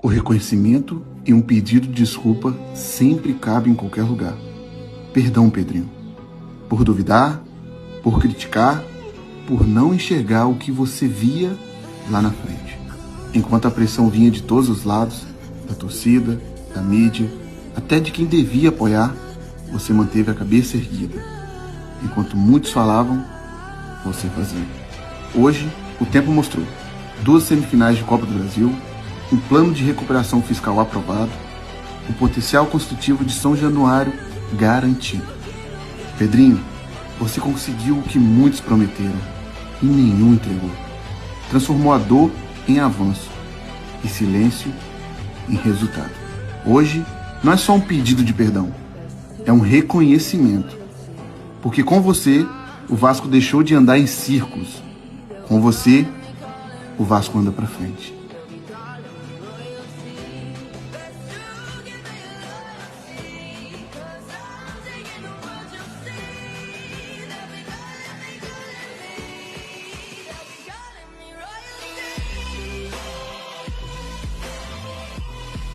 O reconhecimento e um pedido de desculpa sempre cabe em qualquer lugar. Perdão, Pedrinho, por duvidar, por criticar, por não enxergar o que você via lá na frente. Enquanto a pressão vinha de todos os lados, da torcida, da mídia, até de quem devia apoiar, você manteve a cabeça erguida. Enquanto muitos falavam, você fazia. Hoje, o tempo mostrou 2 semifinais de Copa do Brasil, um plano de recuperação fiscal aprovado, o potencial construtivo de São Januário garantido. Pedrinho, você conseguiu o que muitos prometeram e nenhum entregou. Transformou a dor em avanço e silêncio em resultado. Hoje, não é só um pedido de perdão, é um reconhecimento. Porque com você, o Vasco deixou de andar em círculos. Com você, o Vasco anda pra frente.